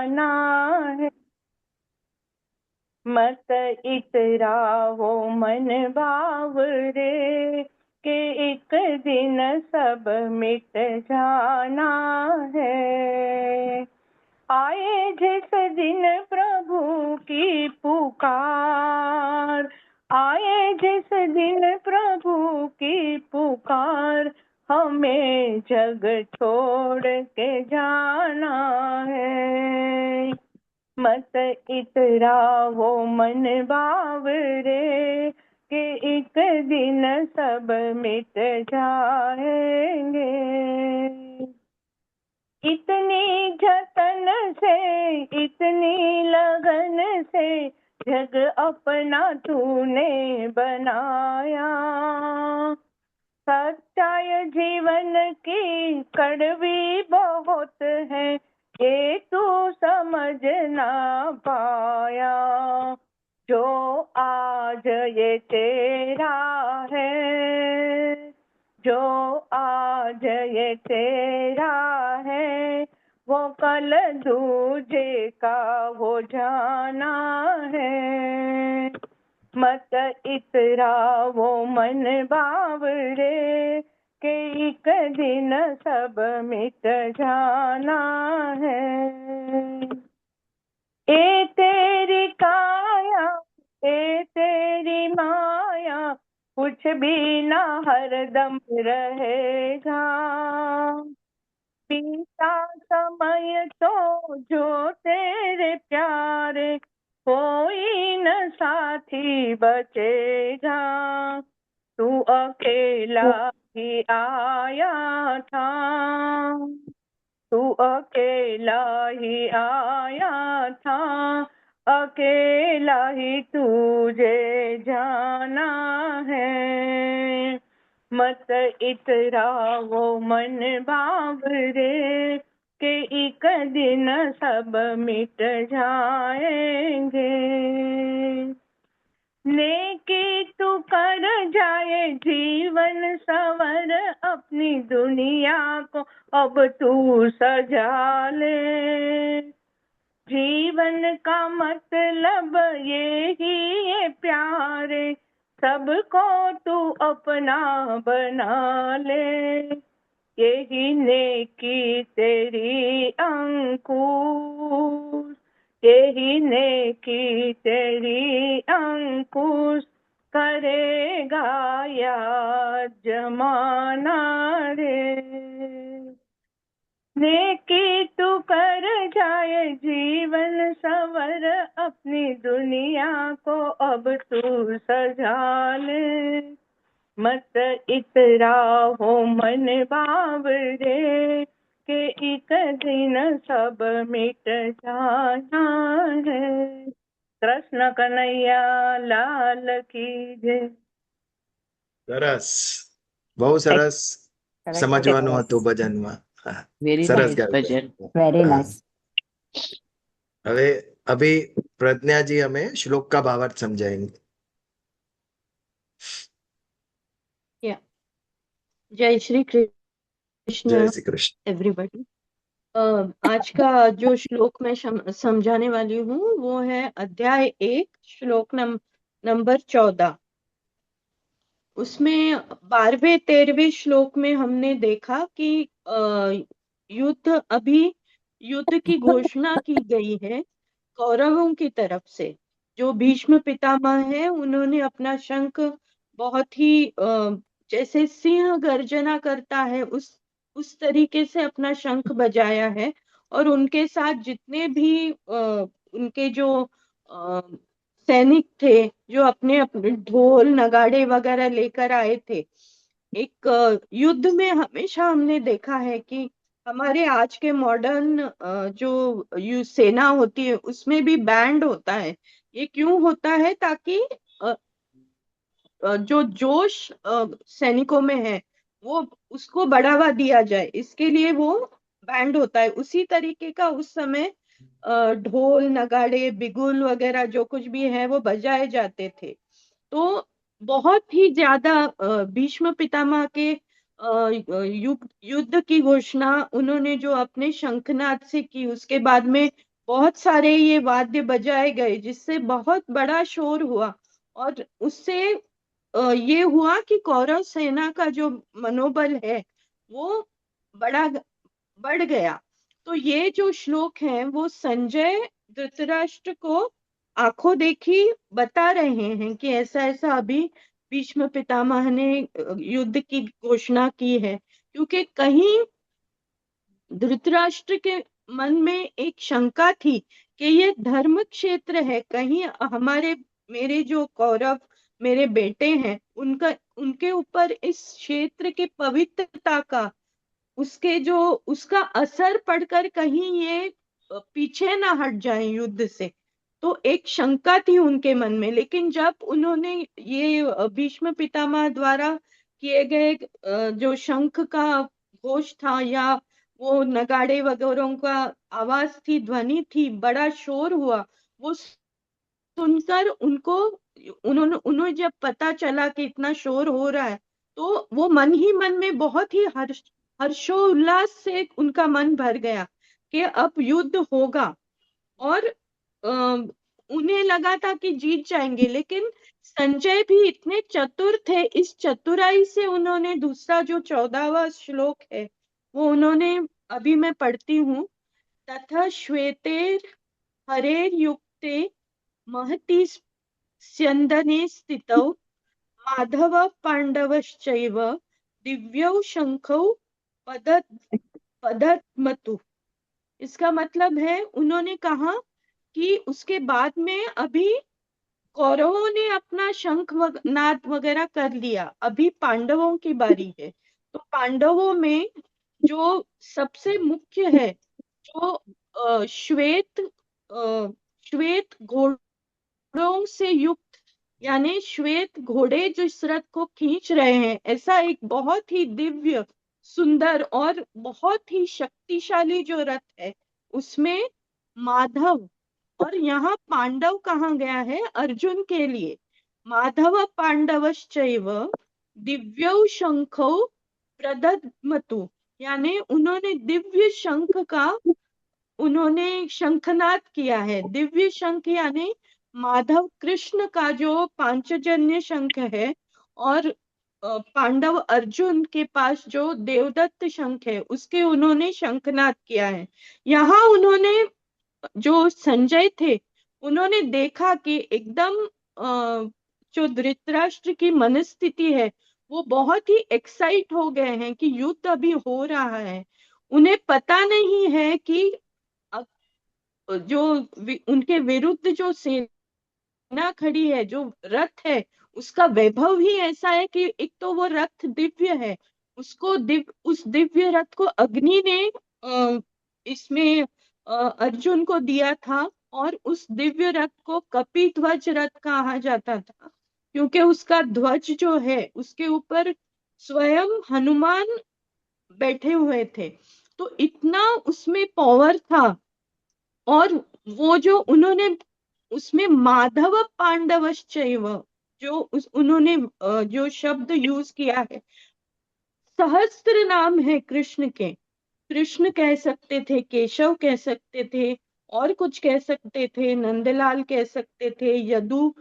जाना है। मत इतराओ मन भाव रे, के एक दिन सब मिट जाना है। आए जिस दिन प्रभु की पुकार, आए जिस दिन प्रभु की पुकार, हमें जग छोड़ के जाना है। मत इतराओ मन भाव रे, कि एक दिन सब मिट जाएंगे। इतनी जतन से, इतनी लगन से जग अपना तूने बनाया। सच्चाई जीवन की कड़वी बहुत है, ये तू समझ ना पाया। जो आज ये तेरा है, जो आज ये तेरा है, वो कल दूजे का हो जाना है। मत इतराओ मन भाव रे, के एक दिन सब मिट जाना है। ए तेरी काया, ए तेरी माया, कुछ भी ना हरदम रहेगा। बीता समय तो जो तेरे प्यारे, कोई न साथी बचेगा। तू अकेला ही आया था, तू अकेला ही आया था, अकेला ही तुझे जाना है। मत इतराओ मन भाव रे, के एक दिन सब मिट जाएंगे। नेकी तू कर जाए जीवन सवर, अपनी दुनिया को अब तू सजा ले। जीवन का मतलब ये ही है प्यारे, सबको तू अपना बना ले। यही नेकी तेरी अंकुश, यही नेकी तेरी अंकुश, करेगा याद जमाना रे। नेकी तू कर जाए जीवन सवर, अपनी दुनिया को अब तू सजा ले। मत इतराओ मन भाव रे, के एक दिन सब मिट जाना है। कृष्ण कन्हैया लाल की जय। સરસ, બહુ સરસ સમજવાનું હતું ભજનમાં. હા, વેરી સરસ નાઇસ ગાયું. ભજન. વેરી હા. નાઇસ. હવે અભી प्रज्ञा जी हमें श्लोक का भावार्थ समझाएंगे. जय श्री कृष्ण जय श्री कृष्ण. एवरीबॉडी। आज का जो श्लोक मैं समझाने वाली हूँ वो है अध्याय 1 श्लोक नंबर 14। उसमें 12वें 13वें श्लोक में हमने देखा कि युद्ध की घोषणा की गई है कौरवों की तरफ से। जो भीष्म पितामह है उन्होंने अपना शंख बहुत ही जैसे सिंह गर्जना करता है उस तरीके से अपना शंख बजाया है। और उनके साथ जितने भी उनके जो सैनिक थे जो अपने अपने ढोल नगाड़े वगैरह लेकर आए थे। एक युद्ध में हमेशा हमने देखा है कि हमारे आज के मॉडर्न जो सेना होती है उसमें भी बैंड होता है। ये क्यों होता है? ताकि जो जोश सैनिकों में है वो उसको बढ़ावा दिया जाए, इसके लिए वो बैंड होता है। उसी तरीके का उस समय ढोल नगाड़े बिगुल वगैरह जो कुछ भी है वो बजाए जाते थे। तो बहुत ही ज्यादा भीष्म पितामह के युद्ध की घोषणा उन्होंने जो अपने शंखनाद से की, उसके बाद में बहुत सारे ये वाद्य बजाए गए जिससे बहुत बड़ा शोर हुआ, और उससे ये हुआ कि कौरव सेना का जो मनोबल है वो बड़ा बढ़ गया। तो ये जो श्लोक है वो संजय धृतराष्ट्र को आंखों देखी बता रहे हैं कि ऐसा ऐसा अभी भीष्म पितामह ने युद्ध की घोषणा की है। क्योंकि कहीं धृतराष्ट्र के मन में एक शंका थी कि ये धर्म क्षेत्र है, कहीं हमारे मेरे जो कौरव मेरे बेटे हैं उनका उनके ऊपर इस क्षेत्र की पवित्रता का उसके जो उसका असर पड़कर कहीं ये पीछे ना हट जाए युद्ध से। तो एक शंका थी उनके मन में। लेकिन जब उन्होंने ये भीष्म पितामह द्वारा किए गए जो शंख का घोष था या वो नगाड़े वगैरह का आवाज थी, ध्वनि थी, बड़ा शोर हुआ, वो सुनकर उनको उन्होंने उन्हें जब पता चला कि इतना शोर हो रहा है तो वो मन ही मन में बहुत ही हर्षोल्लास से उनका मन भर गया कि अब युद्ध होगा। और उन्हें लगा था कि जीत जाएंगे। लेकिन संजय भी इतने चतुर थे, इस चतुराई से उन्होंने दूसरा जो 14वां श्लोक है वो उन्होंने अभी मैं पढ़ती हूँ। तथा श्वेतेर हरेर युक्ते महति स्यंदने स्थितौ माधव पांडवश्चैव दिव्यौ शंखौ पदत पदत्मतु। इसका मतलब है उन्होंने कहा कि उसके बाद में अभी कौरवों ने अपना शंख नाद वगैरह कर लिया, अभी पांडवों की बारी है। तो पांडवों में जो सबसे मुख्य है, जो श्वेत घोड़ों से युक्त, यानी श्वेत घोड़े जो इस रथ को खींच रहे हैं, ऐसा एक बहुत ही दिव्य सुंदर और बहुत ही शक्तिशाली जो रथ है उसमें माधव, और यहाँ पांडव कहाँ गया है अर्जुन के लिए, माधव पांडवश्चैव दिव्यौ शंखौ प्रदद्मतु, यानी उन्होंने दिव्य शंख का उन्होंने शंखनाद किया है। दिव्य शंख यानी माधव कृष्ण का जो पांचजन्य शंख है, और पांडव अर्जुन के पास जो देवदत्त शंख है उसके उन्होंने शंखनाद किया है। यहाँ उन्होंने जो संजय थे उन्होंने देखा कि एकदम जो धृतराष्ट्र की मनस्थिति है वो बहुत ही एक्साइट हो गए हैं कि युद्ध अभी हो रहा है। उन्हें पता नहीं है कि जो उनके विरुद्ध जो सेना खड़ी है, जो रथ है, उसका वैभव ही ऐसा है कि एक तो वो रथ दिव्य है, उसको उस दिव्य रथ को अग्नि ने इसमें अर्जुन को दिया था, और उस दिव्य रथ को कपिध्वज रथ कहा जाता था क्योंकि उसका ध्वज जो है उसके ऊपर स्वयं हनुमान बैठे हुए थे। तो इतना उसमें पावर था। और वो जो उन्होंने उसमें माधव पांडवश्चैव जो उन्होंने जो शब्द यूज किया है, सहस्त्र नाम है कृष्ण के, कृष्ण कह सकते थे, केशव कह सकते थे, और कुछ कह सकते थे, नंदलाल कह सकते थे, यदु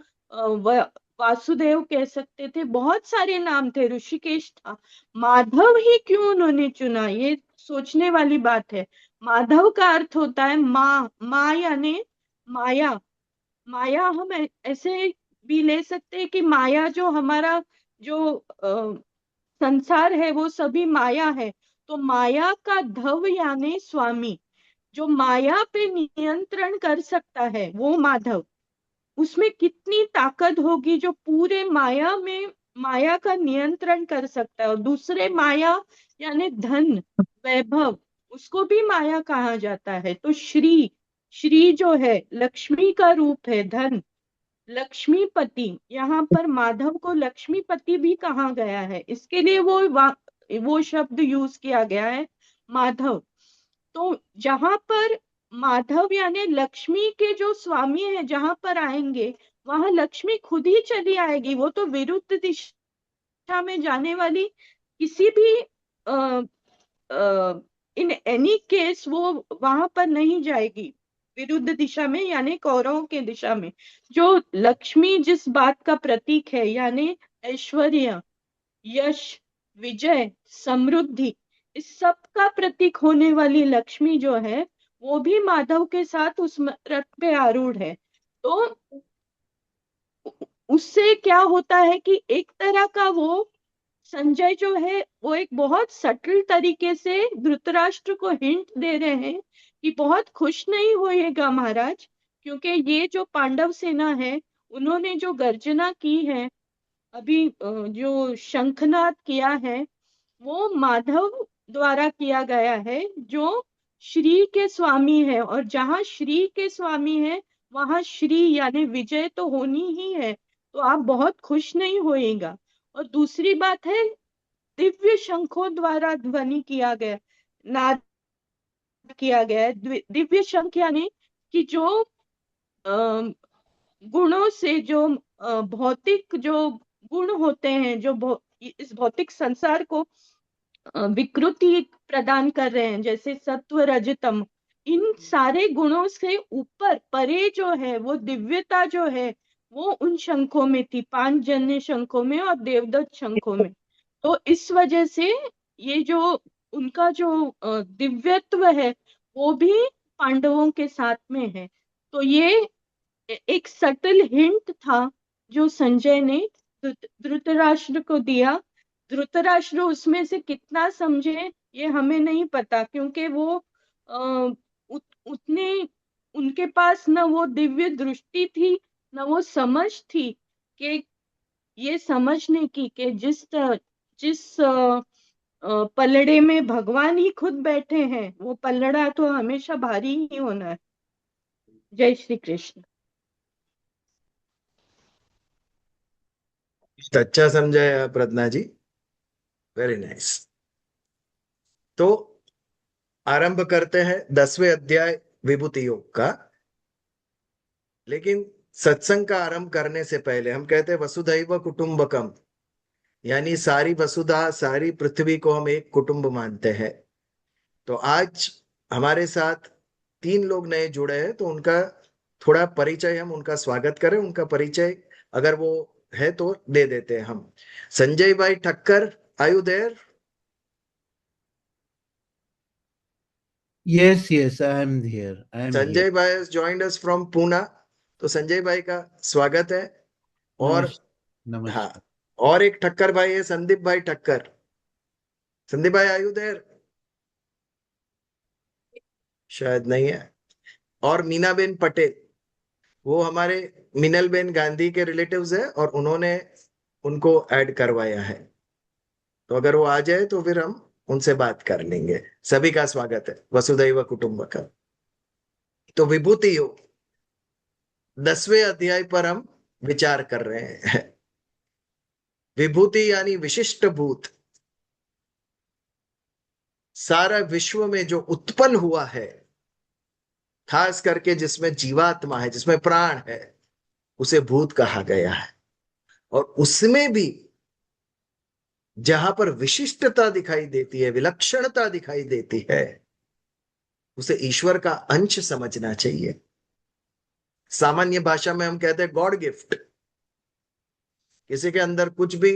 वासुदेव कह सकते थे, बहुत सारे नाम थे, ऋषिकेश था। माधव ही क्यों उन्होंने चुना, ये सोचने वाली बात है। माधव का अर्थ होता है माँ यानी माया। माया हम ऐसे भी ले सकते हैं कि माया जो हमारा जो संसार है वो सभी माया है। तो माया का धव यानी स्वामी, जो माया पे नियंत्रण कर सकता है वो माधव। उसमें कितनी ताकत होगी जो पूरे माया में माया का नियंत्रण कर सकता है। और दूसरे माया यानी धन वैभव, उसको भी माया कहा जाता है। तो श्री श्री जो है लक्ष्मी का रूप है, धन लक्ष्मीपति, यहाँ पर माधव को लक्ष्मीपति भी कहा गया है, इसके लिए वो शब्द यूज किया गया है माधव। तो जहां पर माधव यानी लक्ष्मी के जो स्वामी है जहां पर आएंगे वहां लक्ष्मी खुद ही चली आएगी। वो तो विरुद्ध दिशा में जाने वाली किसी भी इन एनी केस वो वहां पर नहीं जाएगी। विरुद्ध दिशा में, यानी कौरवों के दिशा में। जो लक्ष्मी जिस बात का प्रतीक है, यानी ऐश्वर्य, यश, विजय, समृद्धि, इस सब का प्रतीक होने वाली लक्ष्मी जो है, वो भी माधव के साथ उस रथ पे आरूढ़ है। तो उससे क्या होता है कि एक तरह का वो संजय जो है वो एक बहुत सटल तरीके से धृतराष्ट्र को हिंट दे रहे हैं कि बहुत खुश नहीं होइएगा महाराज, क्योंकि ये जो पांडव सेना है, उन्होंने जो गर्जना की है अभी, जो शंखनाद किया है, वो माधव द्वारा किया गया है, जो श्री के स्वामी है। और जहां श्री के स्वामी है, वहां श्री यानी विजय तो होनी ही है। तो आप बहुत खुश नहीं होइएगा। और दूसरी बात है, दिव्य शंखों द्वारा ध्वनि किया गया, नाद किया गया है। दिव्य शंख यानी कि जो अ, गुणों से, जो भौतिक जो गुण होते हैं, जो इस भौतिक संसार को विकृति प्रदान कर रहे हैं, जैसे सत्व रजतम, इन सारे गुणों से ऊपर परे जो है वो दिव्यता जो है, वो उन शंखों में थी, पांचजन्य शंखों में और देवदत्त शंखों में। तो इस वजह से ये जो उनका जो दिव्यत्व है, वो भी पांडवों के साथ में है। तो ये एक सटल हिंट था जो संजय ने धृतराष्ट्र को दिया। धृतराष्ट्र उसमें से कितना समझे ये हमें नहीं पता, क्योंकि वो उतने उनके पास न वो दिव्य दृष्टि थी, न वो समझ थी कि ये समझने की कि जिस पलड़े में भगवान ही खुद बैठे हैं, वो पलड़ा तो हमेशा भारी ही होना है। जय श्री कृष्ण। अच्छा समझाया प्रज्ञा जी, वेरी नाइस। तो आरंभ करते हैं 10वें अध्याय विभूति योग का। लेकिन सत्संग का आरंभ करने से पहले हम कहते हैं वसुधैव कुटुंबकम, यानी सारी वसुधा, सारी पृथ्वी को हम एक कुटुंब मानते हैं। तो आज हमारे साथ 3 लोग नए जुड़े हैं, तो उनका थोड़ा परिचय, हम उनका स्वागत करें। उनका परिचय अगर वो है तो दे देते हैं हम। संजय भाई Thakkar, are you there? Yes, I am here. I am here. Sanjay भाई ज्वाइंड अस फ्रॉम पूना, तो संजय भाई का स्वागत है। और नमस्कार। हाँ, और एक ठक्कर भाई है, संदीप भाई ठक्कर। संदीप भाई आर यू देयर? शायद नहीं है। और मीनाबेन पटेल, वो हमारे मिनल बेन गांधी के रिलेटिव्स है, और उन्होंने उनको ऐड करवाया है। तो अगर वो आ जाए तो फिर हम उनसे बात कर लेंगे। सभी का स्वागत है वसुधैव कुटुंबकम। तो विभूति योग 10वें अध्याय पर हम विचार कर रहे हैं। विभूति यानी विशिष्ट भूत। सारा विश्व में जो उत्पन्न हुआ है, खास करके जिसमें जीवात्मा है, जिसमें प्राण है, उसे भूत कहा गया है। और उसमें भी जहां पर विशिष्टता दिखाई देती है, विलक्षणता दिखाई देती है, उसे ईश्वर का अंश समझना चाहिए। सामान्य भाषा में हम कहते हैं गॉड गिफ्ट। किसी के अंदर कुछ भी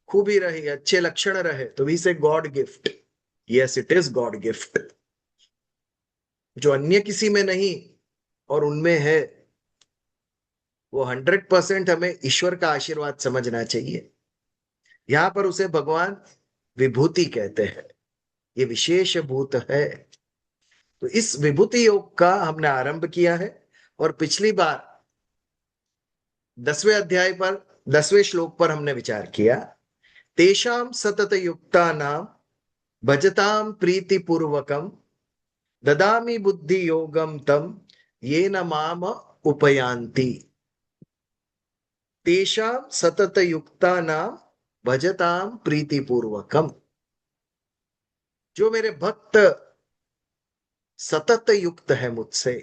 खूबी रही, अच्छे लक्षण रहे, तो वी से God gift. Yes, it is God gift. जो अन्य किसी में नहीं और उनमें है, वो 100% हमें ईश्वर का आशीर्वाद समझना चाहिए। यहां पर उसे भगवान विभूति कहते हैं, ये विशेष भूत है। तो इस विभूति योग का हमने आरंभ किया है, और पिछली बार 10वें अध्याय पर 10वें श्लोक पर हमने विचार किया। तेषाम सतत युक्ता नाम भजताम प्रीति पूर्वकम ददामि बुद्धि योगम तम ये न माम उपयांति। तेषाम सतत युक्ता नाम भजताम प्रीति पूर्वकम, जो मेरे भक्त सतत युक्त है मुझसे,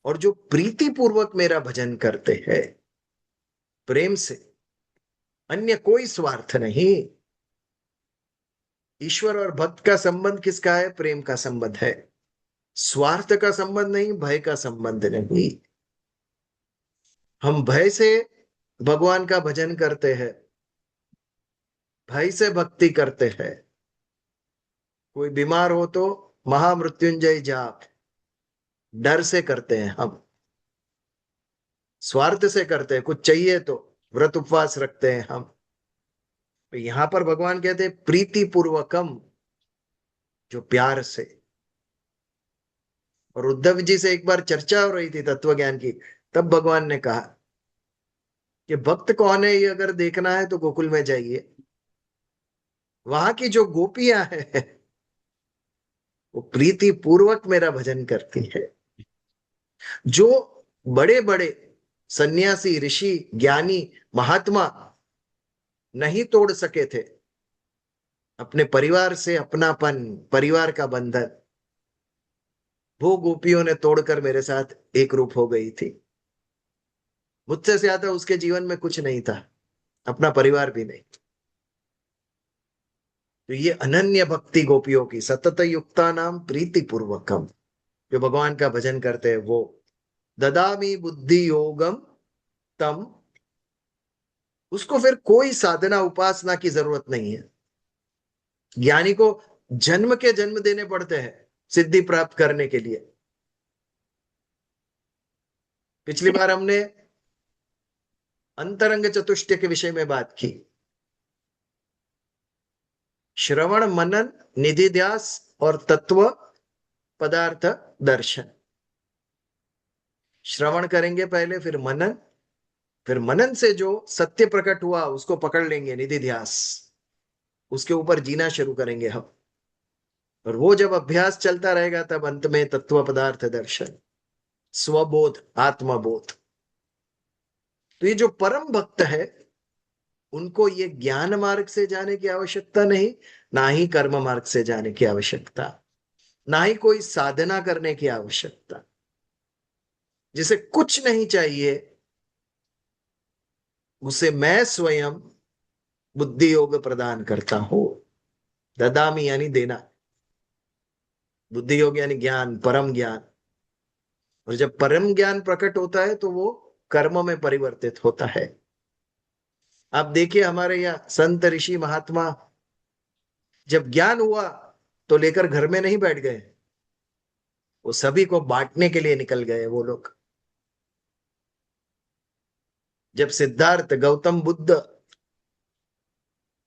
और जो प्रीति पूर्वक मेरा भजन करते हैं, प्रेम से, अन्य कोई स्वार्थ नहीं। ईश्वर और भक्त का संबंध किसका है? प्रेम का संबंध है। स्वार्थ का संबंध नहीं, भय का संबंध नहीं। हम भय से भगवान का भजन करते हैं, भय से भक्ति करते हैं। कोई बीमार हो तो महामृत्युंजय जाप डर से करते हैं हम, स्वार्थ से करते हैं। कुछ चाहिए तो व्रत उपवास रखते हैं हम। तो यहां पर भगवान कहते हैं प्रीति पूर्वकम, जो प्यार से। और उद्धव जी से एक बार चर्चा हो रही थी तत्व ज्ञान की, तब भगवान ने कहा कि भक्त कौन है ये अगर देखना है तो गोकुल में जाइए, वहां की जो गोपियां हैं वो प्रीति पूर्वक मेरा भजन करती है। जो बड़े बड़े सन्यासी, ऋषि, ज्ञानी, महात्मा नहीं तोड़ सके थे अपने परिवार से अपनापन, परिवार का बंधन, वो गोपियों ने तोड़कर मेरे साथ एक रूप हो गई थी। मुझसे ज्यादा उसके जीवन में कुछ नहीं था, अपना परिवार भी नहीं। तो ये अनन्य भक्ति गोपियों की, सतत युक्ता नाम प्रीति पूर्वकम, जो भगवान का भजन करते हैं वो। ददामी बुद्धि योगम तम, उसको फिर कोई साधना उपासना की जरूरत नहीं है। ज्ञानी को जन्म के जन्म देने पड़ते हैं सिद्धि प्राप्त करने के लिए। पिछली बार हमने अंतरंग चतुष्टय के विषय में बात की। श्रवण, मनन, निधिध्यास और तत्व पदार्थ दर्शन। श्रवण करेंगे पहले, फिर मनन, फिर मनन से जो सत्य प्रकट हुआ उसको पकड़ लेंगे, निधिध्यास, उसके ऊपर जीना शुरू करेंगे हम। और वो जब अभ्यास चलता रहेगा तब अंत में तत्व पदार्थ दर्शन, स्वबोध, आत्मबोध। तो ये जो परम भक्त है उनको ये ज्ञान मार्ग से जाने की आवश्यकता नहीं, ना ही कर्म मार्ग से जाने की आवश्यकता, ना ही कोई साधना करने की आवश्यकता। जिसे कुछ नहीं चाहिए उसे मैं स्वयं बुद्धि योग प्रदान करता हूं। ददामी यानी देना, बुद्धि योग यानी ज्ञान, परम ज्ञान। और जब परम ज्ञान प्रकट होता है तो वो कर्म में परिवर्तित होता है। आप देखिए हमारे यहाँ संत, ऋषि, महात्मा, जब ज्ञान हुआ तो लेकर घर में नहीं बैठ गए, वो सभी को बांटने के लिए निकल गए वो लोग। जब सिद्धार्थ, गौतम बुद्ध,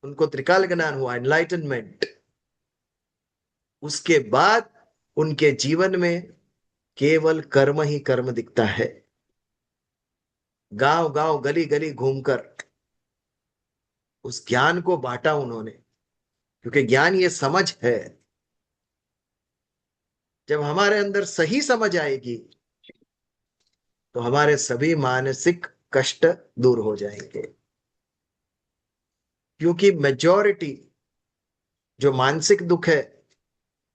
उनको त्रिकाल ज्ञान हुआ, एनलाइटनमेंट, उसके बाद उनके जीवन में केवल कर्म ही कर्म दिखता है। गांव गांव, गली गली घूमकर उस ज्ञान को बांटा उन्होंने, क्योंकि ज्ञान ये समझ है। जब हमारे अंदर सही समझ आएगी तो हमारे सभी मानसिक कष्ट दूर हो जाएंगे। क्योंकि मेजॉरिटी जो मानसिक दुख है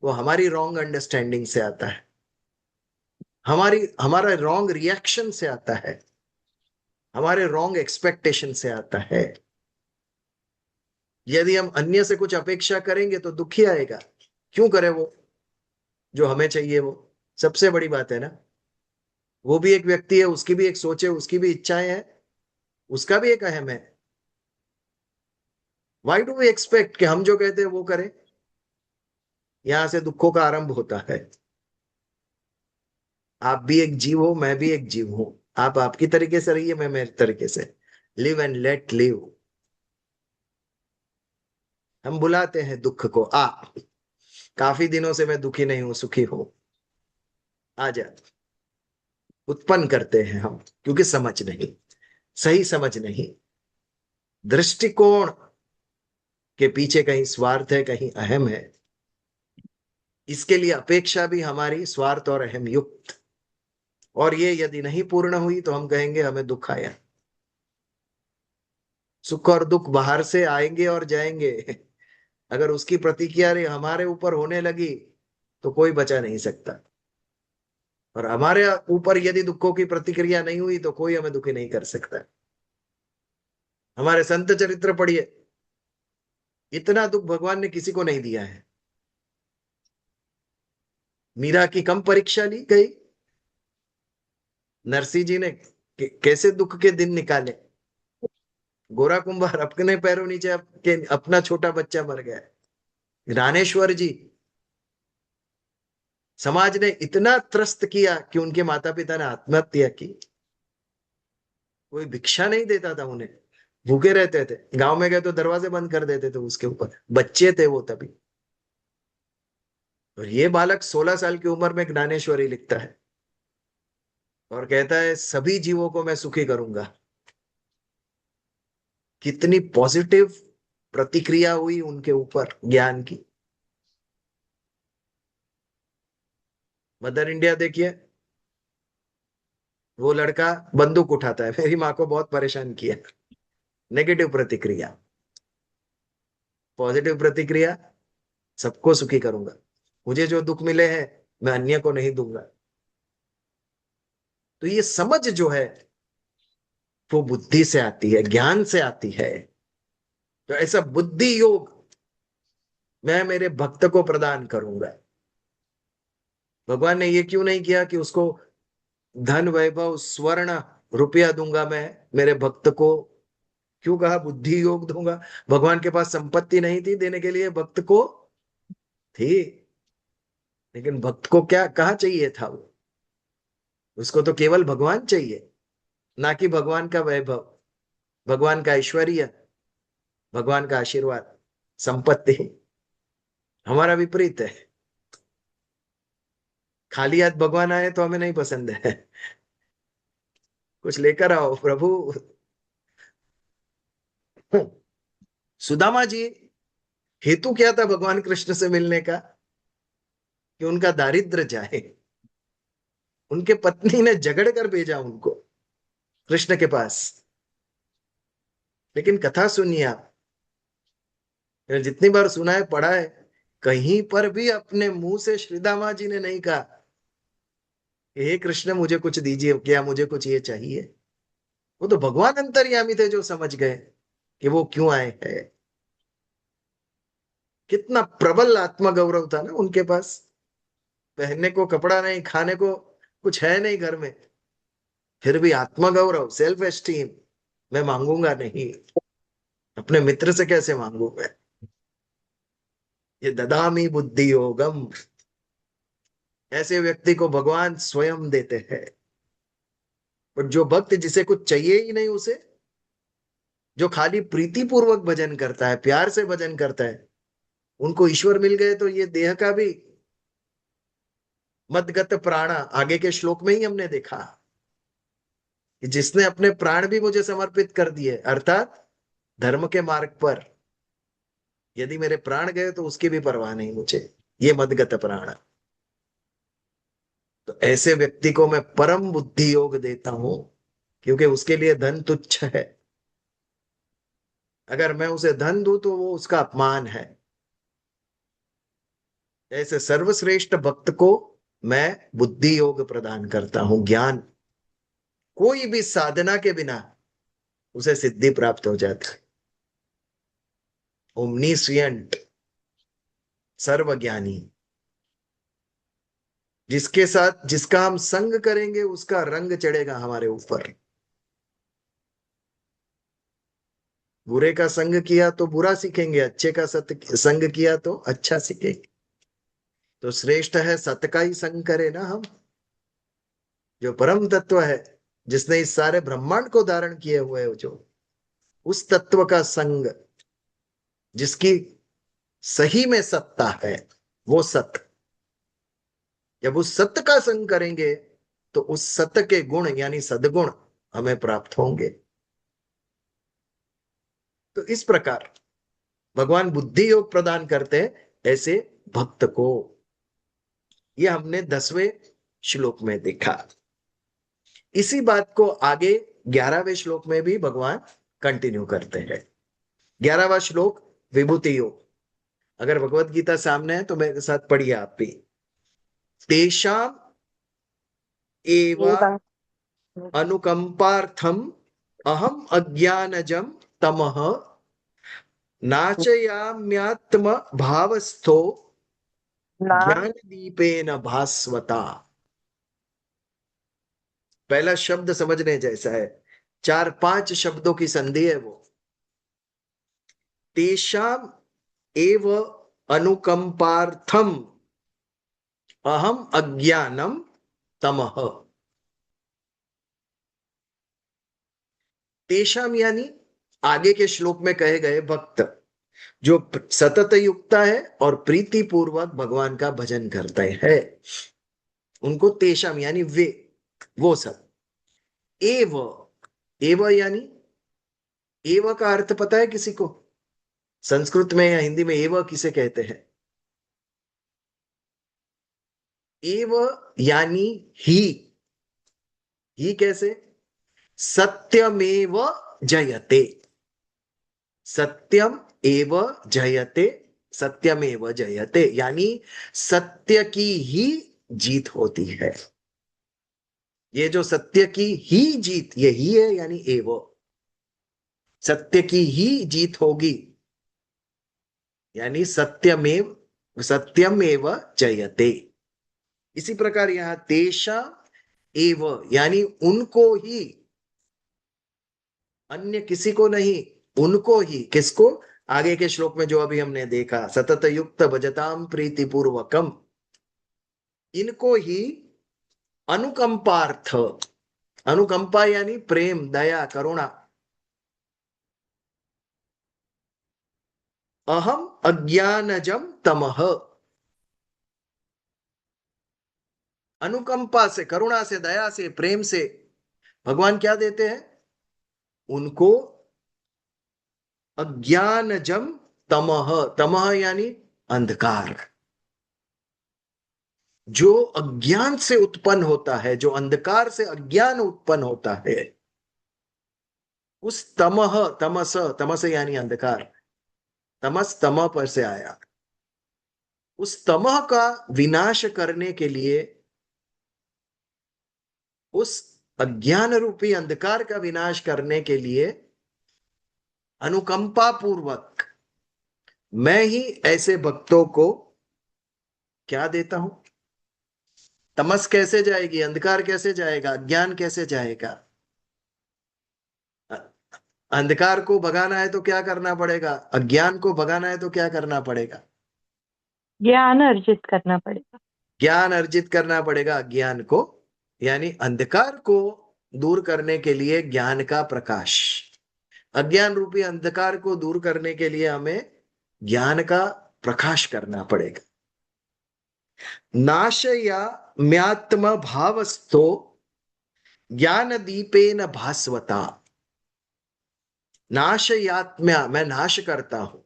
वो हमारी रॉन्ग अंडरस्टैंडिंग से आता है, हमारा रॉन्ग रिएक्शन से आता है, हमारे रॉन्ग एक्सपेक्टेशन से आता है। यदि हम अन्य से कुछ अपेक्षा करेंगे तो दुख ही आएगा। क्यों करे वो जो हमें चाहिए? वो सबसे बड़ी बात है ना। वो भी एक व्यक्ति है, उसकी भी एक सोच है, उसकी भी इच्छाएं हैं, उसका भी एक अहम है। वाई डू वी एक्सपेक्ट कि हम जो कहते हैं वो करें? यहां से दुखों का आरंभ होता है। आप भी एक जीव हो, मैं भी एक जीव हूं। आप आपकी तरीके से रहिए, मैं मेरे तरीके से। Live and let live. हम बुलाते हैं दुख को, आ, काफी दिनों से मैं दुखी नहीं हूं, सुखी हूं, आजा। उत्पन्न करते हैं हम, क्योंकि समझ नहीं, सही समझ नहीं। दृष्टिकोण के पीछे कहीं स्वार्थ है, कहीं अहम है। इसके लिए अपेक्षा भी हमारी स्वार्थ और अहम युक्त। और ये यदि नहीं पूर्ण हुई तो हम कहेंगे हमें दुख आया। सुख और दुख बाहर से आएंगे और जाएंगे। अगर उसकी प्रतिक्रिया हमारे ऊपर होने लगी तो कोई बचा नहीं सकता। और हमारे ऊपर यदि दुखों की प्रतिक्रिया नहीं हुई तो कोई हमें दुखी नहीं कर सकता। हमारे संत चरित्र पढ़िए, इतना दुख भगवान ने किसी को नहीं दिया है। मीरा की कम परीक्षा ली गई? नरसिंह जी ने कैसे दुख के दिन निकाले? गोरा कुंभार अपने पैरों नीचे अपना छोटा बच्चा मर गया। ज्ञानेश्वर जी, समाज ने इतना त्रस्त किया कि उनके माता पिता ने आत्महत्या की। कोई भिक्षा नहीं देता था उन्हें, भूखे रहते थे। गांव में गए तो दरवाजे बंद कर देते थे उसके ऊपर, बच्चे थे वो तभी। और ये बालक 16 साल की उम्र में ज्ञानेश्वरी लिखता है और कहता है सभी जीवों को मैं सुखी करूंगा। कितनी पॉजिटिव प्रतिक्रिया हुई उनके ऊपर ज्ञान की। मदर इंडिया देखिए, वो लड़का बंदूक उठाता है, मेरी माँ को बहुत परेशान किया। नेगेटिव प्रतिक्रिया। पॉजिटिव प्रतिक्रिया, सबको सुखी करूंगा। मुझे जो दुख मिले हैं मैं अन्य को नहीं दूंगा। तो ये समझ जो है वो बुद्धि से आती है, ज्ञान से आती है। तो ऐसा बुद्धि योग मैं मेरे भक्त को प्रदान करूंगा। भगवान ने ये क्यों नहीं किया कि उसको धन वैभव स्वर्ण रुपया दूंगा मैं मेरे भक्त को? क्यों कहा बुद्धि योग दूंगा? भगवान के पास संपत्ति नहीं थी देने के लिए, भक्त को थी। लेकिन भक्त को क्या कहा चाहिए था? वो उसको तो केवल भगवान चाहिए, ना कि भगवान का वैभव, भगवान का ऐश्वर्य, भगवान का आशीर्वाद, संपत्ति। हमारा विपरीत है। खाली हाथ भगवान आए तो हमें नहीं पसंद है। कुछ लेकर आओ प्रभु। सुदामा जी, हेतु क्या था भगवान कृष्ण से मिलने का? कि उनका दारिद्र जाए। उनके पत्नी ने झगड़ कर भेजा उनको कृष्ण के पास। लेकिन कथा सुनिए आप, जितनी बार सुना है पढ़ा है, कहीं पर भी अपने मुंह से श्रीदामा जी ने नहीं कहा कि हे कृष्ण मुझे कुछ दीजिए, क्या मुझे कुछ ये चाहिए। वो तो भगवान अंतर्यामी थे जो समझ गए कि वो क्यों आए हैं। कितना प्रबल आत्मगौरव था ना उनके पास। पहनने को कपड़ा नहीं, खाने को कुछ है नहीं घर में, फिर भी आत्मगौरव, सेल्फ एस्टीम, मैं मांगूंगा नहीं। अपने मित्र से कैसे मांगूंगा? ये ददामी बुद्धि योगम, ऐसे व्यक्ति को भगवान स्वयं देते हैं। पर जो भक्त जिसे कुछ चाहिए ही नहीं, उसे जो खाली प्रीति पूर्वक भजन करता है, प्यार से भजन करता है, उनको ईश्वर मिल गए तो ये देह का भी मदगत प्राणा, आगे के श्लोक में ही हमने देखा कि जिसने अपने प्राण भी मुझे समर्पित कर दिए, अर्थात धर्म के मार्ग पर, यदि मेरे प्राण गए तो उसकी भी परवाह नहीं मुझे, ये मदगत प्राण। तो ऐसे व्यक्ति को मैं परम बुद्धि योग देता हूं, क्योंकि उसके लिए धन तुच्छ है। अगर मैं उसे धन दूं तो वो उसका अपमान है। ऐसे सर्वश्रेष्ठ भक्त को मैं बुद्धि योग प्रदान करता हूं, ज्ञान। कोई भी साधना के बिना उसे सिद्धि प्राप्त हो जाती है। ओमनीसियंट, सर्वज्ञानी, जिसके साथ जिसका हम संग करेंगे उसका रंग चढ़ेगा हमारे ऊपर। बुरे का संग किया तो बुरा सीखेंगे, अच्छे का संग किया तो अच्छा सीखेंगे। तो श्रेष्ठ है सत का ही संग करे ना हम। जो परम तत्व है, जिसने इस सारे ब्रह्मांड को धारण किए हुए हो, जो उस तत्व का संग, जिसकी सही में सत्ता है, वो सत्य। जब उस सत्य का संग करेंगे तो उस सत्य के गुण यानी सद्गुण हमें प्राप्त होंगे। तो इस प्रकार भगवान बुद्धि योग प्रदान करते हैं ऐसे भक्त को। ये हमने 10वें श्लोक में देखा। इसी बात को आगे 11वें श्लोक में भी भगवान कंटिन्यू करते हैं। 11वां श्लोक विभूति योग। अगर भगवत गीता सामने है तो मेरे साथ पढ़िए आप भी। तेषाम एवा अनुकंपार्थम अहम अज्ञानजम तमः नाचयाम्यात्म भावस्थो ना ज्ञान दीपेन भास्वता। पहला शब्द समझने जैसा है, 4-5 शब्दों की संधि है वो। तेषाम एव अनुकंपार्थम अहम अज्ञानम तमः। तेषाम यानी आगे के श्लोक में कहे गए भक्त जो सतत युक्ता है और प्रीति पूर्वक भगवान का भजन करते हैं, उनको तेषाम यानी वे, वो सब। एव, एव यानी, एव का अर्थ पता है किसी को? संस्कृत में या हिंदी में एव किसे कहते हैं? एव यानी ही कैसे? सत्यमेव जयते, सत्यम एव जयते, सत्यमेव जयते यानी सत्य की ही जीत होती है। ये जो सत्य की ही जीत, ये ही है यानी एव, सत्य की ही जीत होगी यानी सत्यमेव, सत्यमेव जयते। इसी प्रकार यहां तेषा एव यानी उनको ही, अन्य किसी को नहीं, उनको ही। किसको? आगे के श्लोक में जो अभी हमने देखा, सतत युक्त भजताम प्रीति पूर्वकम, इनको ही अनुकंपार्थ, अनुकंपा यानी प्रेम, दया, करुणा, अहम अज्ञानजम तमह, अनुकंपा से, करुणा से, दया से, प्रेम से भगवान क्या देते हैं उनको? अज्ञानजम तमह, तमह यानी अंधकार, जो अज्ञान से उत्पन्न होता है, जो अंधकार से अज्ञान उत्पन्न होता है, उस तमह, तमस, तमस यानी अंधकार, तमस तमह पर से आया, उस तमह का विनाश करने के लिए, उस अज्ञान रूपी अंधकार का विनाश करने के लिए अनुकंपा पूर्वक मैं ही ऐसे भक्तों को क्या देता हूं? तमस कैसे जाएगी, अंधकार कैसे जाएगा, अज्ञान कैसे जाएगा? अंधकार को भगाना है तो क्या करना पड़ेगा? अज्ञान को भगाना है तो क्या करना पड़ेगा? ज्ञान अर्जित करना पड़ेगा। ज्ञान अर्जित करना पड़ेगा अज्ञान को, यानी अंधकार को दूर करने के लिए ज्ञान का प्रकाश, अज्ञान रूपी अंधकार को दूर करने के लिए हमें ज्ञान का प्रकाश करना पड़ेगा। नाशया म्यात्म भावस्थो ज्ञान दीपेन भास्वता। नाशयात्म्या, मैं नाश करता हूं।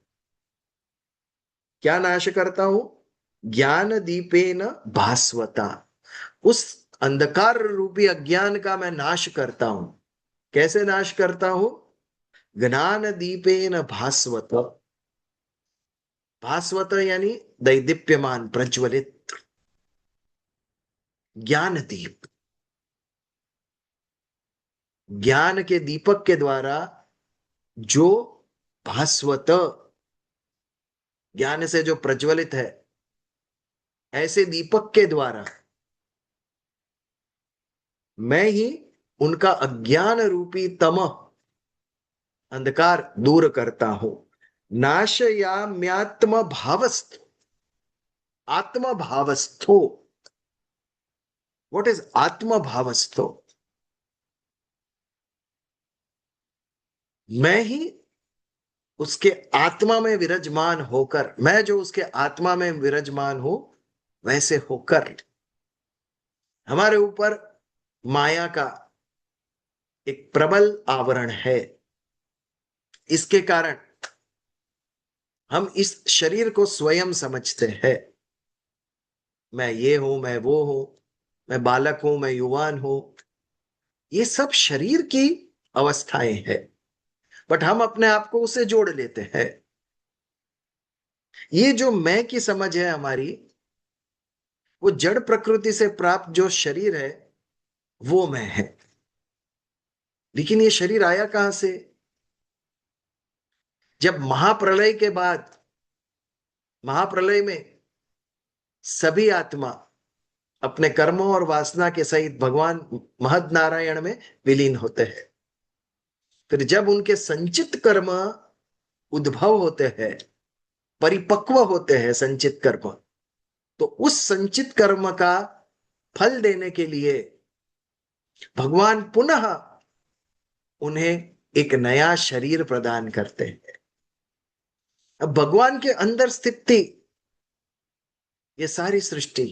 क्या नाश करता हूं? ज्ञान दीपेन भास्वता, उस अंधकार रूपी अज्ञान का मैं नाश करता हूं। कैसे नाश करता हूं? ज्ञान दीपेन भास्वत, भास्वत यानी दैदीप्यमान, प्रज्वलित, ज्ञान दीप, ज्ञान के दीपक के द्वारा जो भास्वत, ज्ञान से जो प्रज्वलित है, ऐसे दीपक के द्वारा मैं ही उनका अज्ञान रूपी तमः, अंधकार दूर करता हूं। नाशयाम्यात्म भावस्थ, आत्म भावस्थो, व्हाट इज आत्म भावस्थो? मैं ही उसके आत्मा में विराजमान होकर, मैं जो उसके आत्मा में विराजमान हूं, वैसे होकर हमारे ऊपर माया का एक प्रबल आवरण है। इसके कारण हम इस शरीर को स्वयं समझते हैं, मैं ये हूं, मैं वो हूं, मैं बालक हूं, मैं युवान हूं। ये सब शरीर की अवस्थाएं हैं, बट हम अपने आप को उससे जोड़ लेते हैं। ये जो मैं की समझ है हमारी, वो जड़ प्रकृति से प्राप्त जो शरीर है वो मैं है। लेकिन ये शरीर आया कहां से? जब महाप्रलय के बाद, महाप्रलय में सभी आत्मा अपने कर्मों और वासना के सहित भगवान महद नारायण में विलीन होते हैं। फिर जब उनके संचित कर्म उद्भव होते हैं, परिपक्व होते हैं संचित कर्म, तो उस संचित कर्म का फल देने के लिए भगवान पुनः उन्हें एक नया शरीर प्रदान करते हैं। अब भगवान के अंदर स्थित थी ये सारी सृष्टि।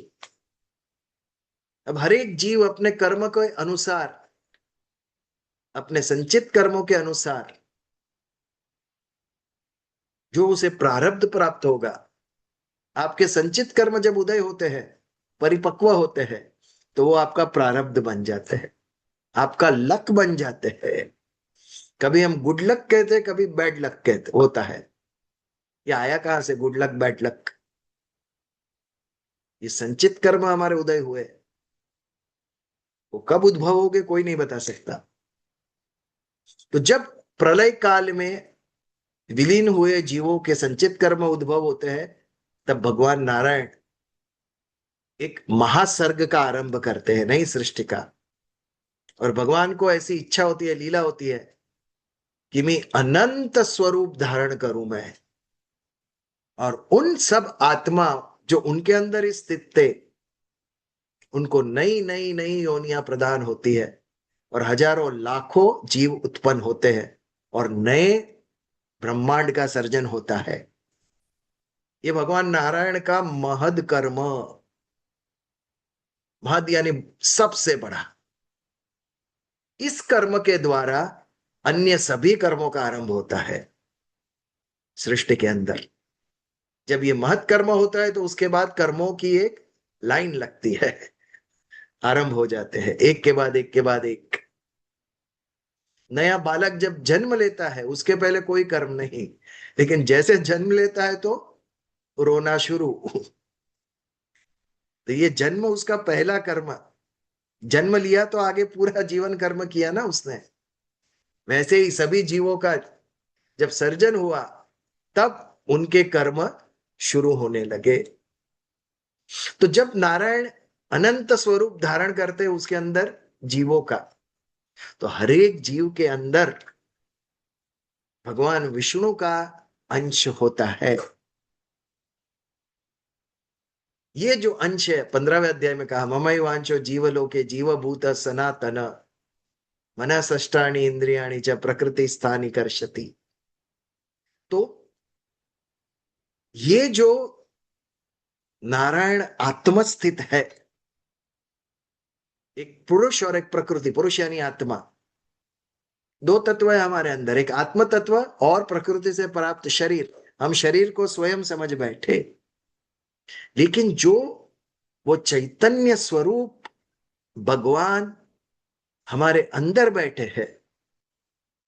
अब हर एक जीव अपने कर्म के अनुसार, अपने संचित कर्मों के अनुसार जो उसे प्रारब्ध प्राप्त होगा, आपके संचित कर्म जब उदय होते हैं, परिपक्व होते हैं, तो वो आपका प्रारब्ध बन जाते हैं, आपका लक बन जाते हैं। कभी हम गुड लक कहते हैं, कभी बैड लक कहते होता है। ये आया कहां से गुड लक बैड लक? ये संचित कर्म हमारे उदय हुए, वो कब उद्भव होंगे कोई नहीं बता सकता। तो जब प्रलय काल में विलीन हुए जीवों के संचित कर्म उद्भव होते हैं, तब भगवान नारायण एक महासर्ग का आरंभ करते हैं, नई सृष्टि का। और भगवान को ऐसी इच्छा होती है, लीला होती है कि मैं अनंत स्वरूप धारण करूं मैं, और उन सब आत्मा जो उनके अंदर स्थित थे, उनको नई नई नई योनियां प्रदान होती है, और हजारों लाखों जीव उत्पन्न होते हैं, और नए ब्रह्मांड का सर्जन होता है। ये भगवान नारायण का महद कर्म, महद यानी सबसे बड़ा। इस कर्म के द्वारा अन्य सभी कर्मों का आरंभ होता है सृष्टि के अंदर। जब ये महत् कर्म होता है, तो उसके बाद कर्मों की एक लाइन लगती है, आरंभ हो जाते हैं एक के बाद एक के बाद एक। नया बालक जब जन्म लेता है, उसके पहले कोई कर्म नहीं, लेकिन जैसे जन्म लेता है तो रोना शुरू। तो ये जन्म उसका पहला कर्म, जन्म लिया तो आगे पूरा जीवन कर्म किया ना उसने। वैसे ही सभी जीवों का जब सर्जन हुआ, तब उनके कर्म शुरू होने लगे। तो जब नारायण अनंत स्वरूप धारण करते उसके अंदर जीवों का, तो हर एक जीव के अंदर भगवान विष्णु का अंश होता है। ये जो अंश है 15वें अध्याय में कहा, ममैवांशो जीवलोके जीवभूत सनातन मनसष्टानि इंद्रियाणि च प्रकृति स्थानि कर्षति। तो ये जो नारायण आत्मस्थित है, एक पुरुष और एक प्रकृति, पुरुष यानी आत्मा, दो तत्व है हमारे अंदर, एक आत्म तत्व और प्रकृति से प्राप्त शरीर। हम शरीर को स्वयं समझ बैठे, लेकिन जो वो चैतन्य स्वरूप भगवान हमारे अंदर बैठे हैं,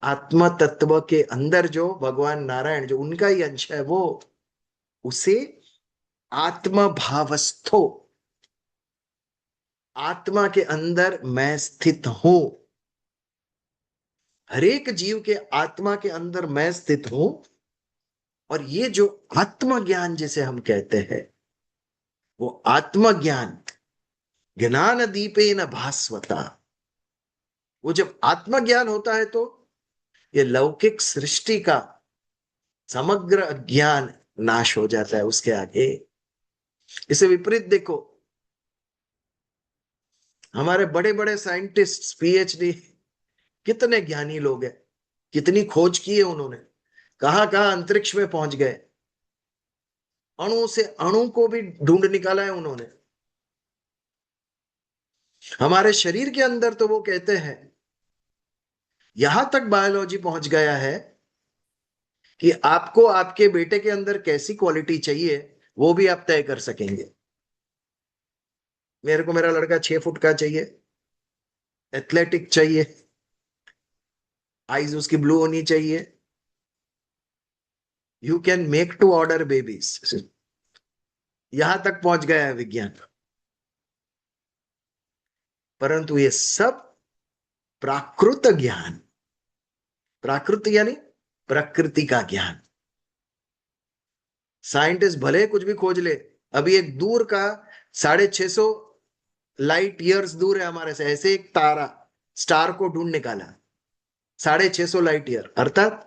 आत्म तत्व के अंदर जो भगवान नारायण जो उनका ही अंश है, वो उसे आत्म भावस्थो, आत्मा के अंदर मैं स्थित हूं। हर एक जीव के आत्मा के अंदर मैं स्थित हूं। और ये जो आत्मज्ञान जिसे हम कहते हैं, वो आत्मज्ञान ज्ञान दीपेन भास्वता, वो जब आत्मज्ञान होता है तो ये लौकिक सृष्टि का समग्र ज्ञान नाश हो जाता है उसके आगे। इसे विपरीत देखो, हमारे बड़े बड़े साइंटिस्ट, पीएचडी, कितने ज्ञानी लोग हैं, कितनी खोज की है उन्होंने, कहां कहां अंतरिक्ष में पहुंच गए, अणु से अणु को भी ढूंढ निकाला है उन्होंने। हमारे शरीर के अंदर तो वो कहते हैं, यहां तक बायोलॉजी पहुंच गया है कि आपको आपके बेटे के अंदर कैसी क्वालिटी चाहिए वो भी आप तय कर सकेंगे। मेरे को मेरा लड़का 6 फुट का चाहिए, एथलेटिक चाहिए, आईज उसकी ब्लू होनी चाहिए। You can make to order babies, यहां तक पहुंच गया है विज्ञान। परंतु ये सब प्राकृत ज्ञान, प्राकृत यानी प्रकृति का ज्ञान। साइंटिस्ट भले कुछ भी खोज ले, अभी एक दूर का 650 लाइट ईयर्स दूर है हमारे से, ऐसे एक तारा स्टार को ढूंढ निकाला 650 लाइट ईयर, अर्थात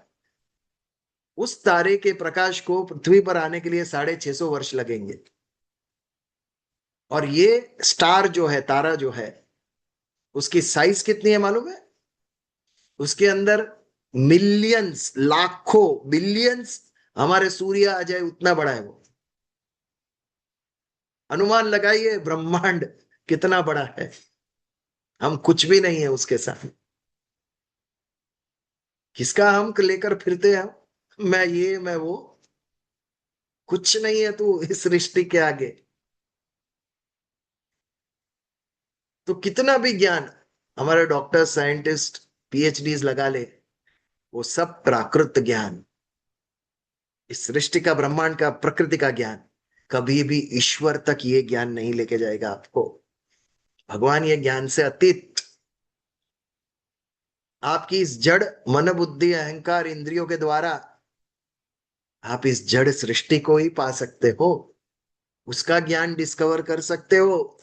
उस तारे के प्रकाश को पृथ्वी पर आने के लिए 650 वर्ष लगेंगे। और ये स्टार जो है, तारा जो है, उसकी साइज कितनी है मालूम है? उसके अंदर मिलियंस, लाखों, बिलियंस हमारे सूर्य आ जाए उतना बड़ा है वो। अनुमान लगाइए ब्रह्मांड कितना बड़ा है, हम कुछ भी नहीं है उसके साथ। किसका हम लेकर फिरते हैं, मैं ये मैं वो, कुछ नहीं है तू इस सृष्टि के आगे। तो कितना भी ज्ञान हमारे डॉक्टर, साइंटिस्ट, पीएचडीज लगा ले, वो सब प्राकृत ज्ञान, इस सृष्टि का, ब्रह्मांड का, प्रकृति का ज्ञान कभी भी ईश्वर तक ये ज्ञान नहीं लेके जाएगा आपको। भगवान ये ज्ञान से अतीत, आपकी इस जड़ मन बुद्धि अहंकार इंद्रियों के द्वारा आप इस जड़ सृष्टि को ही पा सकते हो, उसका ज्ञान डिस्कवर कर सकते हो।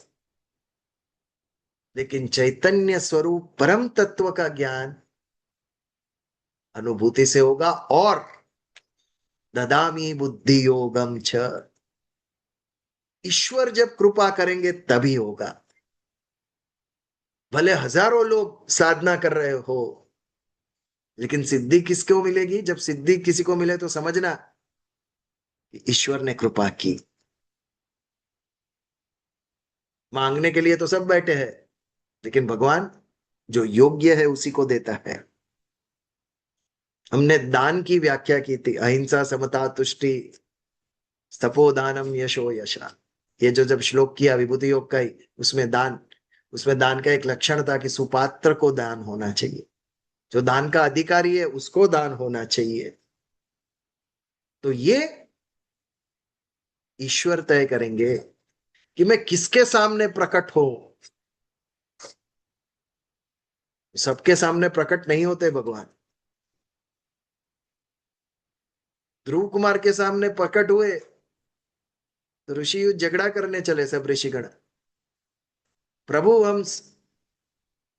लेकिन चैतन्य स्वरूप परम तत्व का ज्ञान अनुभूति से होगा। और ददामी बुद्धि योगम छ, ईश्वर जब कृपा करेंगे तभी होगा। भले हजारों लोग साधना कर रहे हो, लेकिन सिद्धि किसको मिलेगी? जब सिद्धि किसी को मिले तो समझना कि ईश्वर ने कृपा की। मांगने के लिए तो सब बैठे हैं, लेकिन भगवान जो योग्य है उसी को देता है। हमने दान की व्याख्या की थी, अहिंसा, समता, तुष्टि, तपोदानम, यशो यशा। ये जो जब श्लोक किया विभूति योग का ही, उसमें दान का एक लक्षण था कि सुपात्र को दान होना चाहिए, जो दान का अधिकारी है उसको दान होना चाहिए। तो ये ईश्वर तय करेंगे कि मैं किसके सामने प्रकट हो। सबके सामने प्रकट नहीं होते भगवान। ध्रुव कुमार के सामने प्रकट हुए तो ऋषि झगड़ा करने चले, सब ऋषिगण। प्रभु हम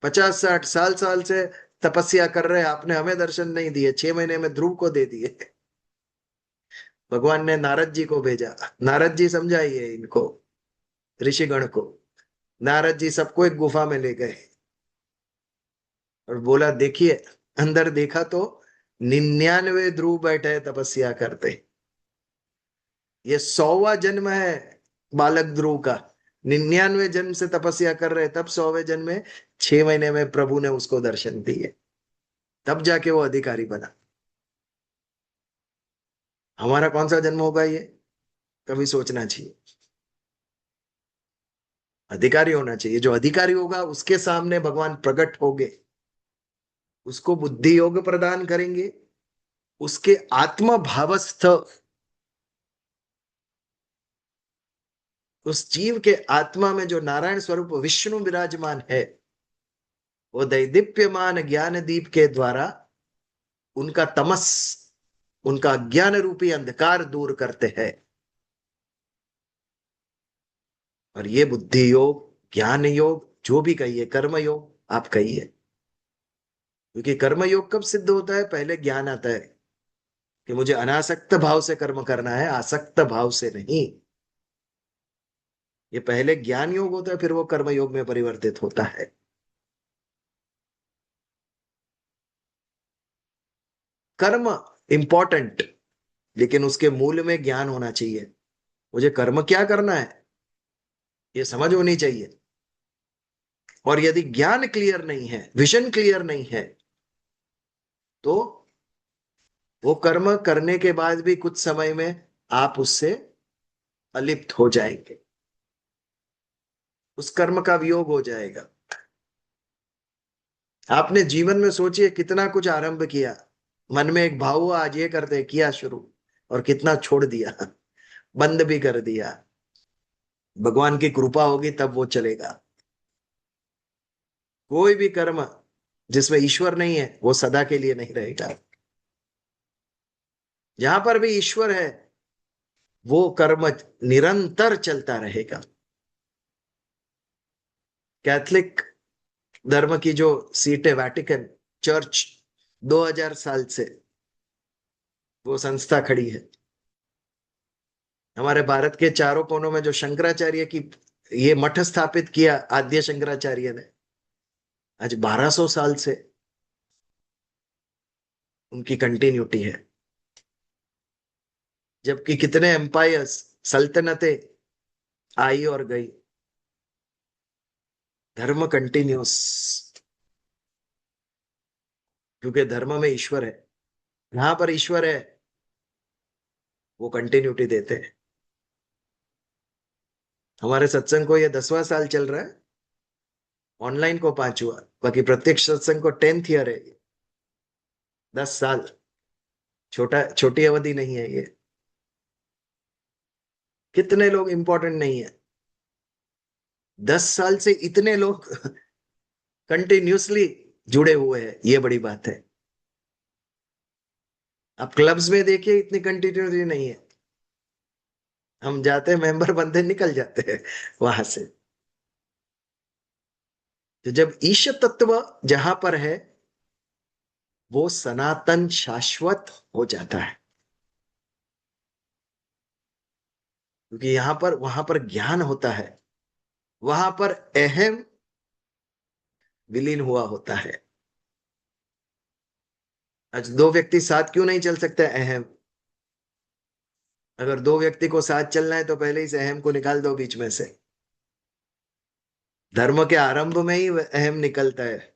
50-60 साल से तपस्या कर रहे हैं, आपने हमें दर्शन नहीं दिए, 6 महीने में ध्रुव को दे दिए। भगवान ने नारद जी को भेजा, नारद जी समझाइए इनको, ऋषिगण को। नारद जी सबको एक गुफा में ले गए और बोला देखिए, अंदर देखा तो 99 ध्रुव बैठे हैं तपस्या करते। ये 100वां जन्म है बालक ध्रुव का, 99 जन्म से तपस्या कर रहे, तब 100वें जन्म में 6 महीने में प्रभु ने उसको दर्शन दिए, तब जाके वो अधिकारी बना। हमारा कौन सा जन्म होगा ये कभी सोचना चाहिए। अधिकारी होना चाहिए, जो अधिकारी होगा उसके सामने भगवान प्रकट होंगे, उसको बुद्धि योग प्रदान करेंगे, उसके आत्मा भावस्थ, उस जीव के आत्मा में जो नारायण स्वरूप विष्णु विराजमान है, वो दैदीप्यमान ज्ञान दीप के द्वारा उनका तमस, उनका ज्ञान रूपी अंधकार दूर करते हैं। और ये बुद्धि योग, ज्ञान योग, जो भी कहिए, कर्म योग आप कहिए, क्योंकि कर्म योग कब सिद्ध होता है? पहले ज्ञान आता है कि मुझे अनासक्त भाव से कर्म करना है, आसक्त भाव से नहीं। ये पहले ज्ञान योग होता है, फिर वो कर्म योग में परिवर्तित होता है। कर्म इंपॉर्टेंट, लेकिन उसके मूल में ज्ञान होना चाहिए। मुझे कर्म क्या करना है ये समझ होनी चाहिए। और यदि ज्ञान क्लियर नहीं है, विजन क्लियर नहीं है, तो वो कर्म करने के बाद भी कुछ समय में आप उससे अलिप्त हो जाएंगे, उस कर्म का वियोग हो जाएगा। आपने जीवन में सोचिए कितना कुछ आरंभ किया, मन में एक भाव हुआ आज ये करते, किया शुरू, और कितना छोड़ दिया, बंद भी कर दिया। भगवान की कृपा होगी तब वो चलेगा। कोई भी कर्म जिसमें ईश्वर नहीं है वो सदा के लिए नहीं रहेगा। जहां पर भी ईश्वर है वो कर्म निरंतर चलता रहेगा। कैथलिक धर्म की जो सीट है वैटिकन चर्च, 2000 साल से वो संस्था खड़ी है। हमारे भारत के चारों कोनों में जो शंकराचार्य की ये मठ स्थापित किया आद्य शंकराचार्य ने, आज 1200 साल से उनकी कंटिन्यूटी है। जबकि कितने एम्पायर्स, सल्तनतें आई और गई, धर्म कंटिन्यूस, क्योंकि धर्म में ईश्वर है। यहां पर ईश्वर है, वो कंटिन्यूटी देते हैं। हमारे सत्संग को ये 10वां साल चल रहा है, ऑनलाइन को 5वां, बाकी प्रत्यक्ष सत्संग को 10th ईयर है। 10 साल छोटी अवधि नहीं है ये। कितने लोग इंपॉर्टेंट नहीं है, 10 साल से इतने लोग कंटिन्यूसली जुड़े हुए हैं, ये बड़ी बात है। आप क्लब्स में देखिए, इतनी कंटिन्यूटी नहीं है। हम जाते हैं, मेंबर बनते, निकल जाते हैं वहां से। तो जब ईश तत्व जहां पर है, वो सनातन शाश्वत हो जाता है, क्योंकि यहां पर वहां पर ज्ञान होता है, वहां पर अहम विलीन हुआ होता है। आज 2 व्यक्ति साथ क्यों नहीं चल सकते? अहम। अगर 2 व्यक्ति को साथ चलना है तो पहले इस अहम को निकाल दो बीच में से। धर्म के आरंभ में ही अहम निकलता है।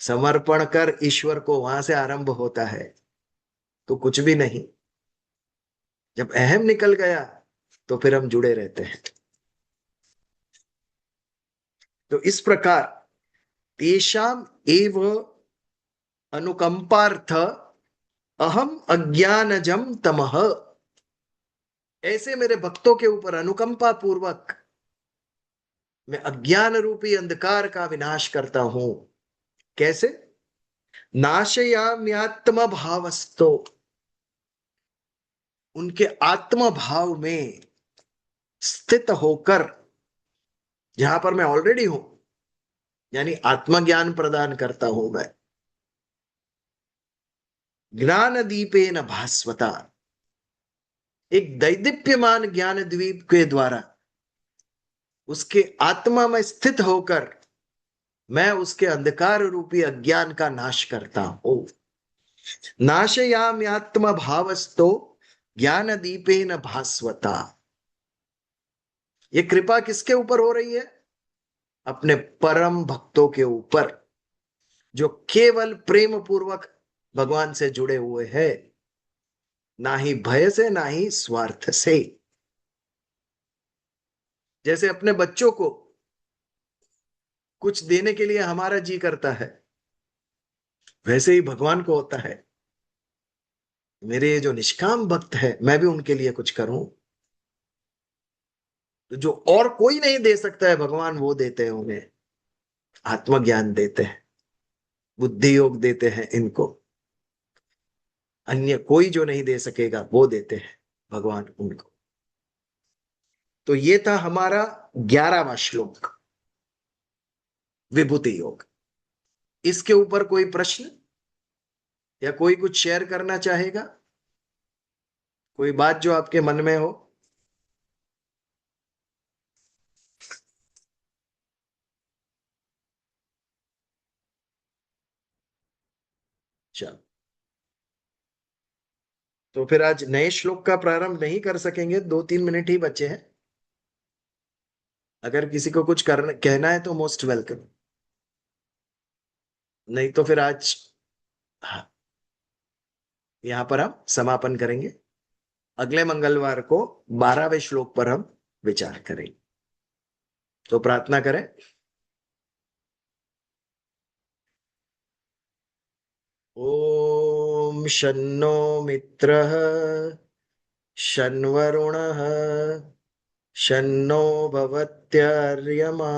समर्पण कर ईश्वर को, वहां से आरंभ होता है, तो कुछ भी नहीं। जब अहम निकल गया तो फिर हम जुड़े रहते हैं। तो इस प्रकार तेषाम एव अनुकंपार्थ अहम अज्ञानजम तमः, ऐसे मेरे भक्तों के ऊपर अनुकंपा पूर्वक मैं अज्ञान रूपी अंधकार का विनाश करता हूं। कैसे? नाशयाम्यात्म भावस्तो, उनके आत्म भाव में स्थित होकर, जहां पर मैं ऑलरेडी हूं, यानी आत्मज्ञान प्रदान करता हूं मैं। ज्ञान दीपेन भास्वता, एक दैदीप्यमान ज्ञान द्वीप के द्वारा उसके आत्मा में स्थित होकर मैं उसके अंधकार रूपी अज्ञान का नाश करता हूं। नाशयाम्यात्म भावस्तो ज्ञान दीपेन भास्वता। ये कृपा किसके ऊपर हो रही है? अपने परम भक्तों के ऊपर, जो केवल प्रेम पूर्वक भगवान से जुड़े हुए हैं, ना ही भय से, ना ही स्वार्थ से। जैसे अपने बच्चों को कुछ देने के लिए हमारा जी करता है, वैसे ही भगवान को होता है, मेरे जो निष्काम भक्त है, मैं भी उनके लिए कुछ करूं। तो जो और कोई नहीं दे सकता है, भगवान वो देते हैं उन्हें। आत्मज्ञान देते हैं, बुद्धि योग देते हैं इनको। अन्य कोई जो नहीं दे सकेगा, वो देते हैं भगवान उनको। तो ये था हमारा 11वां श्लोक, विभूति योग। इसके ऊपर कोई प्रश्न या कोई कुछ शेयर करना चाहेगा? कोई बात जो आपके मन में हो? चलो, तो फिर आज नए श्लोक का प्रारंभ नहीं कर सकेंगे, 2-3 मिनट ही बचे हैं। अगर किसी को कुछ करना कहना है तो मोस्ट वेलकम, नहीं तो फिर आज हाँ, यहां पर हम समापन करेंगे। अगले मंगलवार को 12वें श्लोक पर हम विचार करेंगे। तो प्रार्थना करें। ओम शन्नो मित्रः शन्वरुणः शन्नो भवत्यर्यमा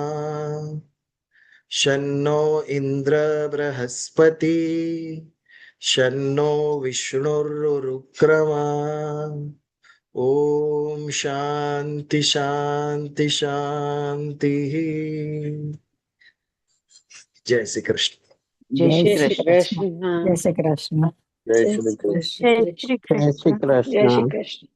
शन्नो इंद्र बृहस्पति शन्नो विष्णुरुक्रमा। ओम शांति शांति शांति। जय श्री कृष्ण। जय जय श्री श्री कृष्ण। कृष्ण। जय श्री कृष्ण। जय श्री कृष्ण। जय श्री जय श्री कृष्ण। जय श्री कृष्ण। कृष्ण।